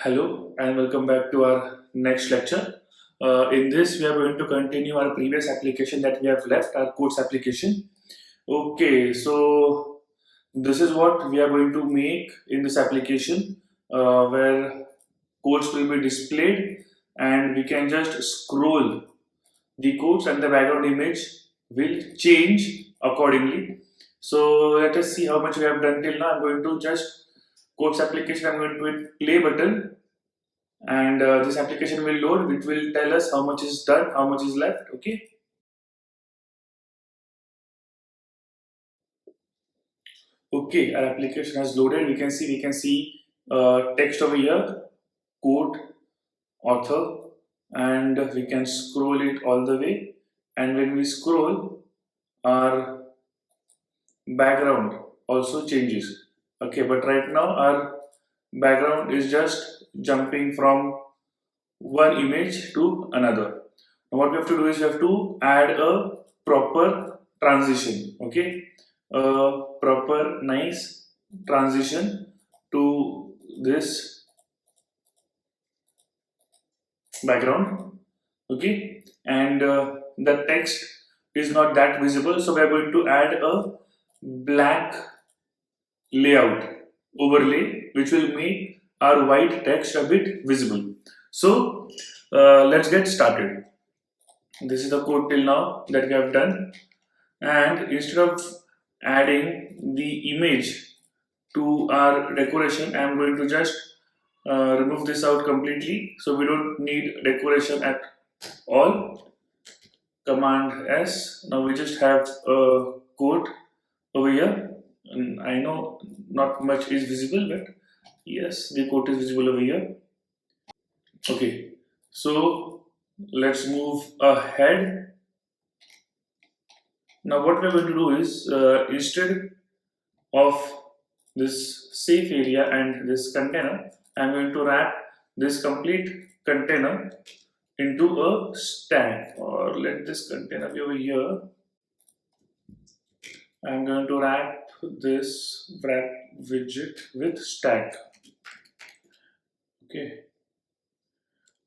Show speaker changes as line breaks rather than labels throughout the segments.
Hello and welcome back to our next lecture. In this, we are going to continue our previous application that we have left, our codes application. Okay, so this is what we are going to make in this application where codes will be displayed and we can just scroll the codes and the background image will change accordingly. So let us see how much we have done till now. I'm going to just codes application, I'm going to hit play button and this application will load. It will tell us how much is done, how much is left. Okay, our application has loaded. We can see text over here, code, author, and we can scroll it all the way. And when we scroll, our background also changes. Okay, but right now our background is just jumping from one image to another. Now what we have to do is we have to add a proper transition. Okay, a proper nice transition to this background. Okay, and the text is not that visible, so we are going to add a black layout overlay which will make our white text a bit visible. So let's get started. This is the code till now that we have done, and instead of adding the image to our decoration, I am going to just remove this out completely, so we don't need decoration at all. Command S. Now we just have a code over here, and I know not much is visible, but yes, the code is visible over here. Okay, so let's move ahead. Now what we're going to do is instead of this safe area and this container, I'm going to wrap this complete container into a stack, or let this container be over here. I'm going to wrap this wrap widget with stack. Okay,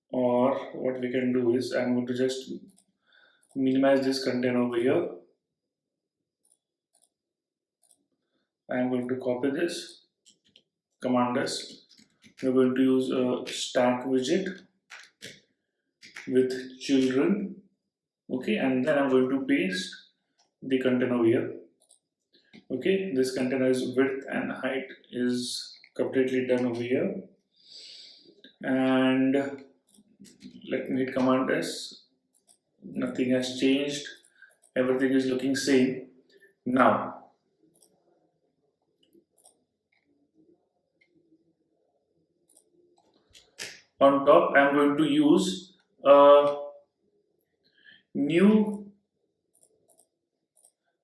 or what we can do is I'm going to just minimize this container over here. I'm going to copy this, command S. We're going to use a stack widget with children. Okay, and then I'm going to paste the container over here. Okay, this container's width and height is completely done over here, and let me hit command S. Nothing has changed, everything is looking same. Now on top I'm going to use a new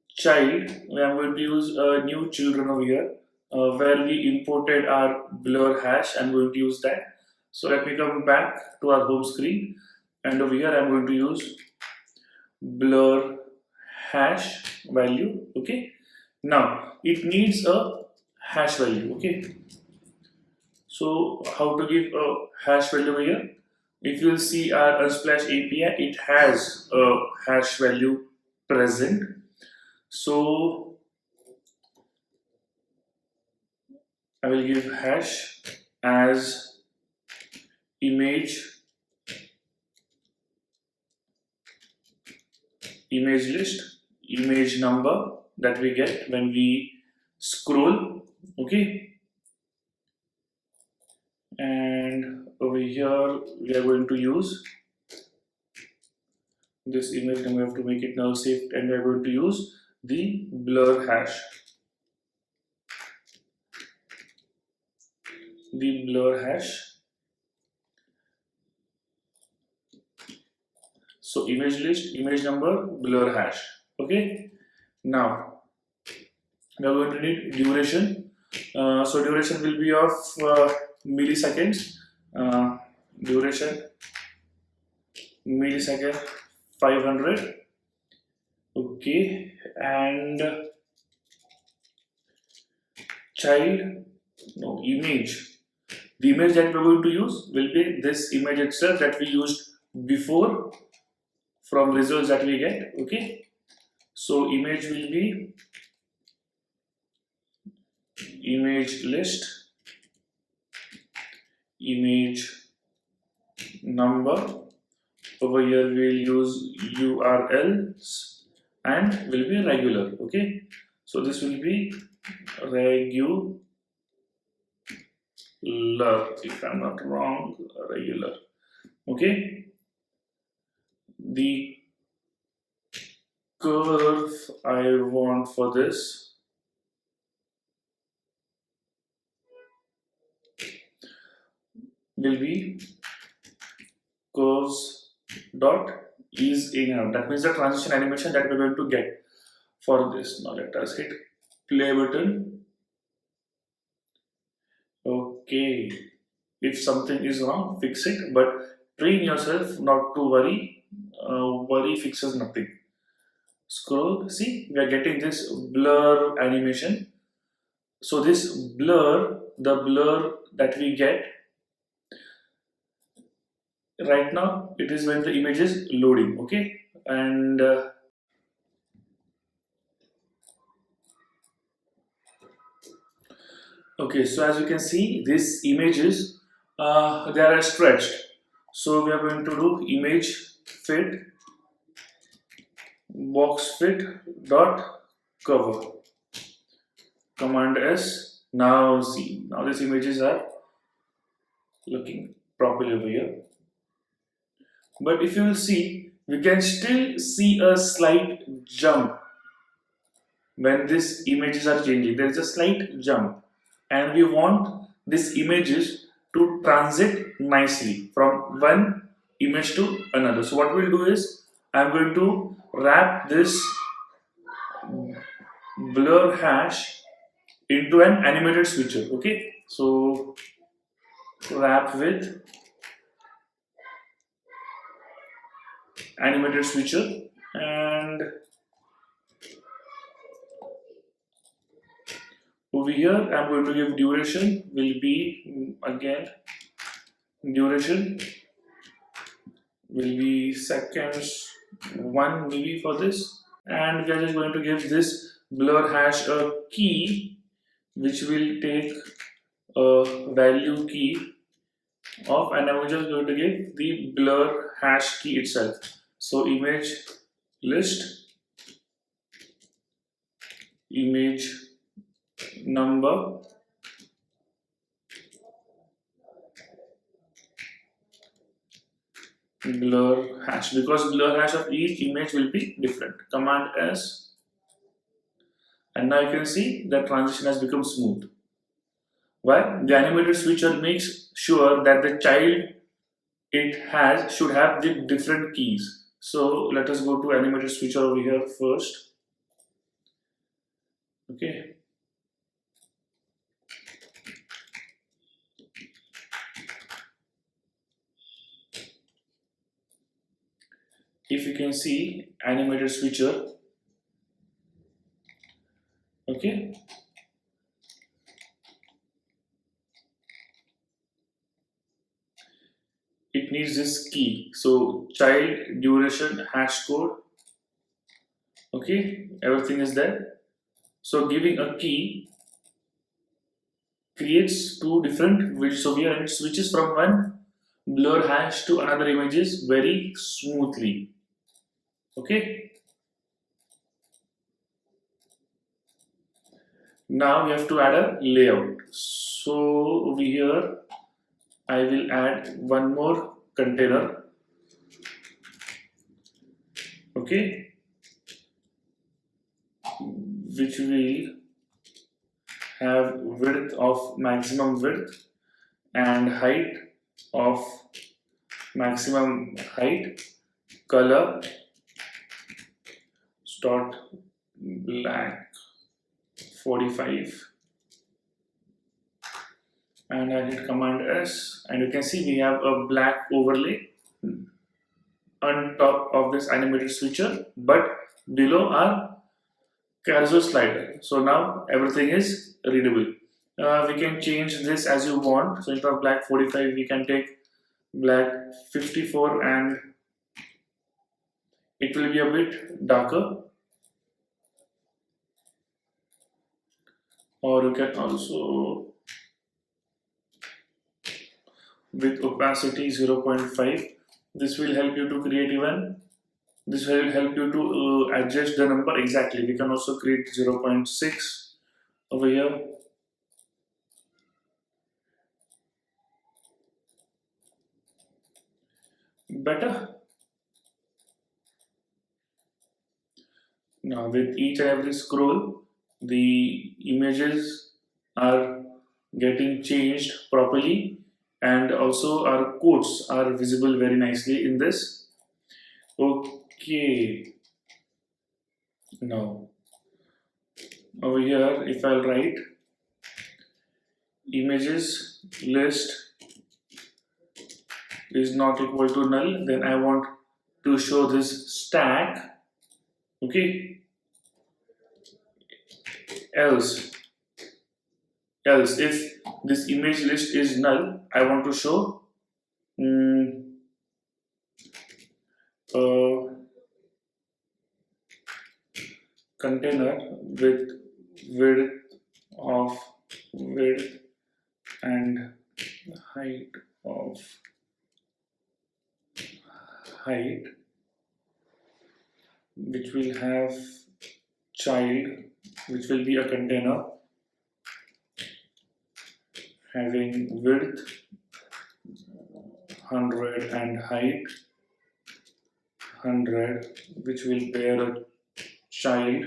child. I'm going to use a new children over here where we imported our blur hash. I'm going to use that. So let me come back to our home screen, and over here I'm going to use blur hash value. Okay, now it needs a hash value. Okay, so how to give a hash value over here? If you'll see our Unsplash API, it has a hash value present. So I will give hash as image list, image number that we get when we scroll. Okay, and over here we are going to use this image, and we have to make it null safe, and we are going to use the blur hash. The blur hash. So image list, image number, blur hash. Okay. Now we are going to need duration. So duration will be of milliseconds. Duration millisecond 500. Okay, and child, no, image The image that we're going to use will be this image itself that we used before from results that we get. Okay, so image will be image list, image number. Over here we'll use URLs and will be regular. Okay, so this will be regular, if I'm not wrong, regular. Okay, the curve I want for this will be curves dot ease in and out. That means the transition animation that we're going to get for this. Now let us hit play button. Okay, if something is wrong, fix it, but train yourself not to worry. Worry fixes nothing. Scroll, see, we are getting this blur animation. So this blur, the blur that we get right now, it is when the image is loading. Okay, and okay, so as you can see, these images they are stretched. So we are going to do image fit box fit dot cover. Command S. Now see, now these images are looking properly over here. But if you will see, we can still see a slight jump when these images are changing. There is a slight jump, and we want these images to transit nicely from one image to another. So what we'll do is, I'm going to wrap this blur hash into an animated switcher. Okay, so wrap with animated switcher, and over here I'm going to give duration will be again duration will be seconds 1 maybe for this, and we are just going to give this blur hash a key which will take a value key of, and I'm just going to give the blur hash key itself. So image list, image number, blur hash, because blur hash of each image will be different. Command S, and now you can see the transition has become smooth. Why? The animated switcher makes sure that the child should have the different keys. So let us go to animated switcher over here first. Okay. If you can see animated switcher, okay, it needs this key. So child duration hash code, okay, everything is there. So giving a key creates two different widgets over here, and it switches from one blur hash to another images very smoothly. Okay, now we have to add a layout. So over here I will add one more container. Okay, which will have width of maximum width and height of maximum height, color start black 45, and I hit command S, and you can see we have a black overlay on top of this animated switcher, but below our cursor slider. So now everything is readable. We can change this as you want. So instead of black 45, we can take black 54 and it will be a bit darker. Or you can also with opacity 0.5. This will help you to create even. This will help you to adjust the number exactly. We can also create 0.6 over here. Better. Now with each and every scroll, the images are getting changed properly, and also our quotes are visible very nicely in this. Okay, now over here if I'll write images list is not equal to null, then I want to show this stack. Okay, else if this image list is null, I want to show a container with width and height of height, which will have child, which will be a container having width 100 and height 100, which will bear a child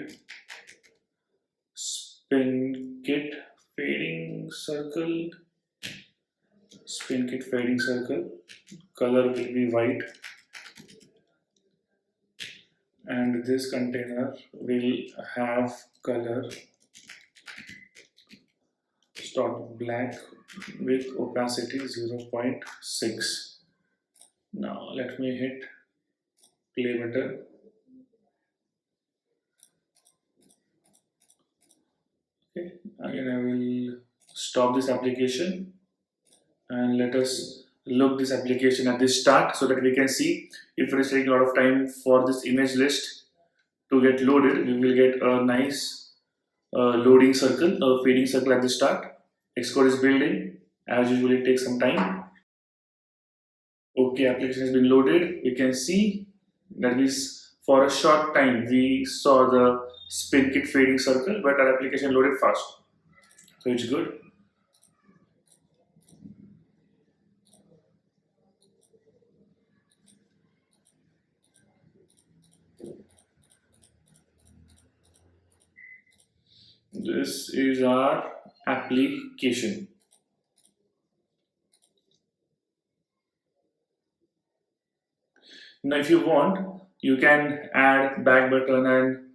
spin kit fading circle. Spin kit fading circle. Color will be white, and this container will have color start black with opacity 0.6. Now let me hit play button. Okay, again I will stop this application and let us look this application at the start so that we can see if it is taking a lot of time for this image list to get loaded. We will get a nice loading circle, a fading circle at the start. Xcode is building. As usual, it takes some time. Okay, application has been loaded. We can see that is for a short time we saw the spin kit fading circle, but our application loaded fast. So it's good. This is our application. Now if you want, you can add back button, and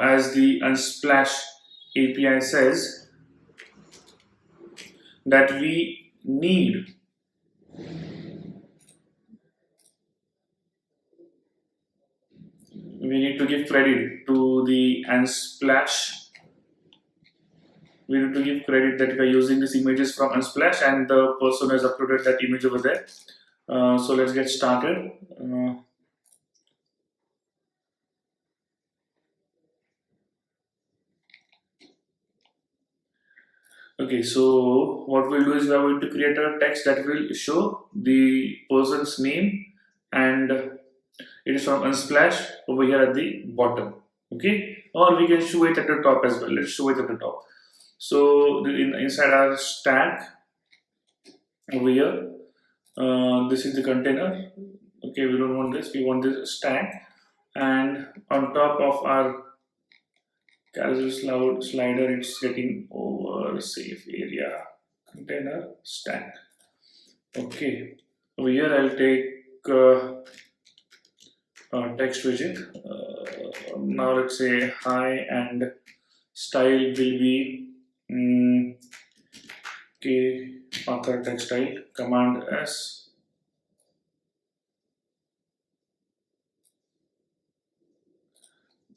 as the Unsplash API says that we need to give credit to the Unsplash. We need to give credit that we are using these images from Unsplash and the person has uploaded that image over there. So let's get started. Okay, so what we'll do is we are going to create a text that will show the person's name, and it is from Unsplash over here at the bottom. Okay, or we can show it at the top as well. Let's show it at the top. So inside our stack over here, this is the container. Okay, we don't want this. We want this stack, and on top of our carousel slider, it's getting over safe area container stack. Okay, over here I'll take text widget. Now let's say hi, and style will be okay, author text style, command S.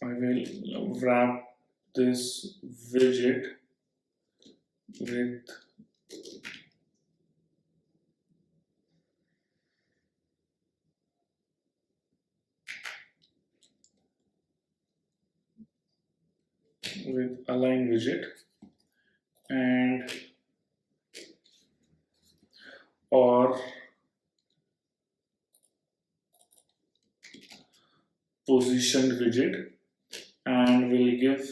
I will wrap this widget with align widget and or positioned widget, and we'll give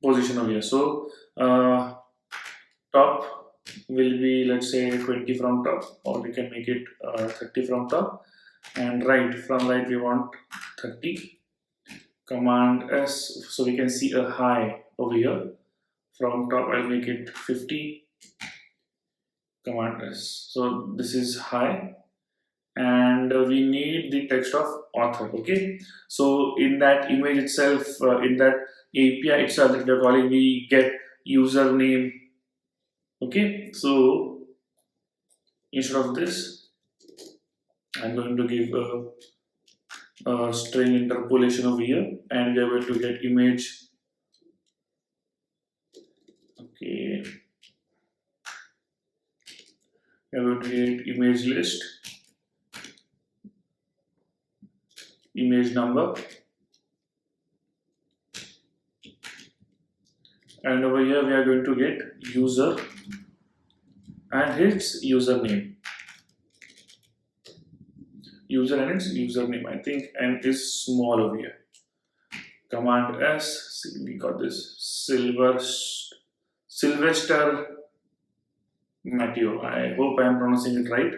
position over here. So top will be, let's say, 20 from top, or we can make it 30 from top, and from right we want 30. Command S, so we can see a high over here. From top I'll make it 50. Command S, so this is high, and we need the text of author. Okay, so in that image itself, in that API itself that we are calling, we get username. Okay, so instead of this, I'm going to give a string interpolation over here, and we are going to get image. Okay, we are going to get image list, image number, and over here we are going to get user and his username. User and its username, I think n is small over here. Command S, see, we got this Sylvester Matteo. I hope I am pronouncing it right.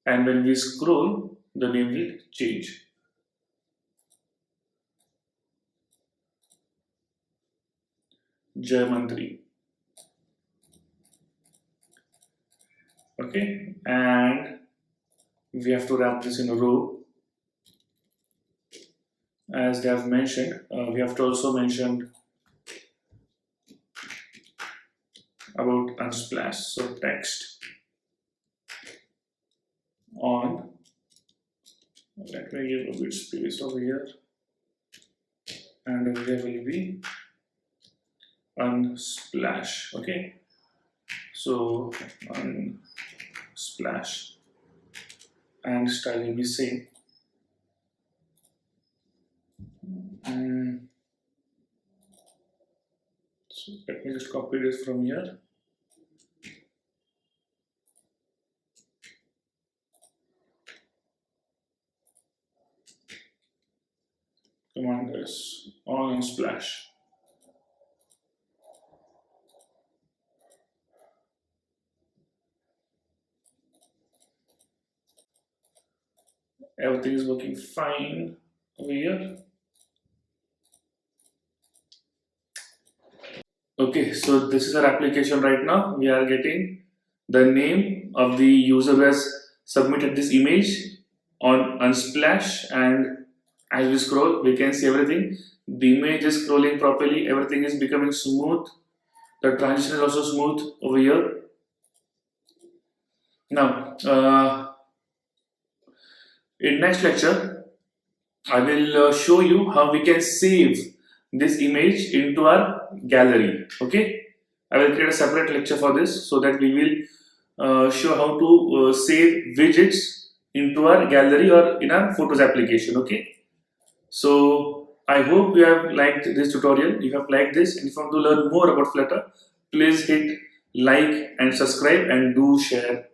And when we scroll, the name will change. German 3. Okay, and we have to wrap this in a row. As they have mentioned, we have to also mention about Unsplash. So text on, let me give a bit space over here, and over here will be Unsplash. Okay, so Unsplash, and style will be same. So let me just copy this from here. Command S on Unsplash. Everything is working fine over here. Okay, so this is our application right now. We are getting the name of the user who has submitted this image on Unsplash, and as we scroll, we can see everything. The image is scrolling properly, everything is becoming smooth. The transition is also smooth over here. Now, in next lecture, I will show you how we can save this image into our gallery. Okay, I will create a separate lecture for this, so that we will show how to save widgets into our gallery or in our Photos application. Okay, so I hope you have liked this tutorial. If you have liked this and if you want to learn more about Flutter, please hit like and subscribe, and do share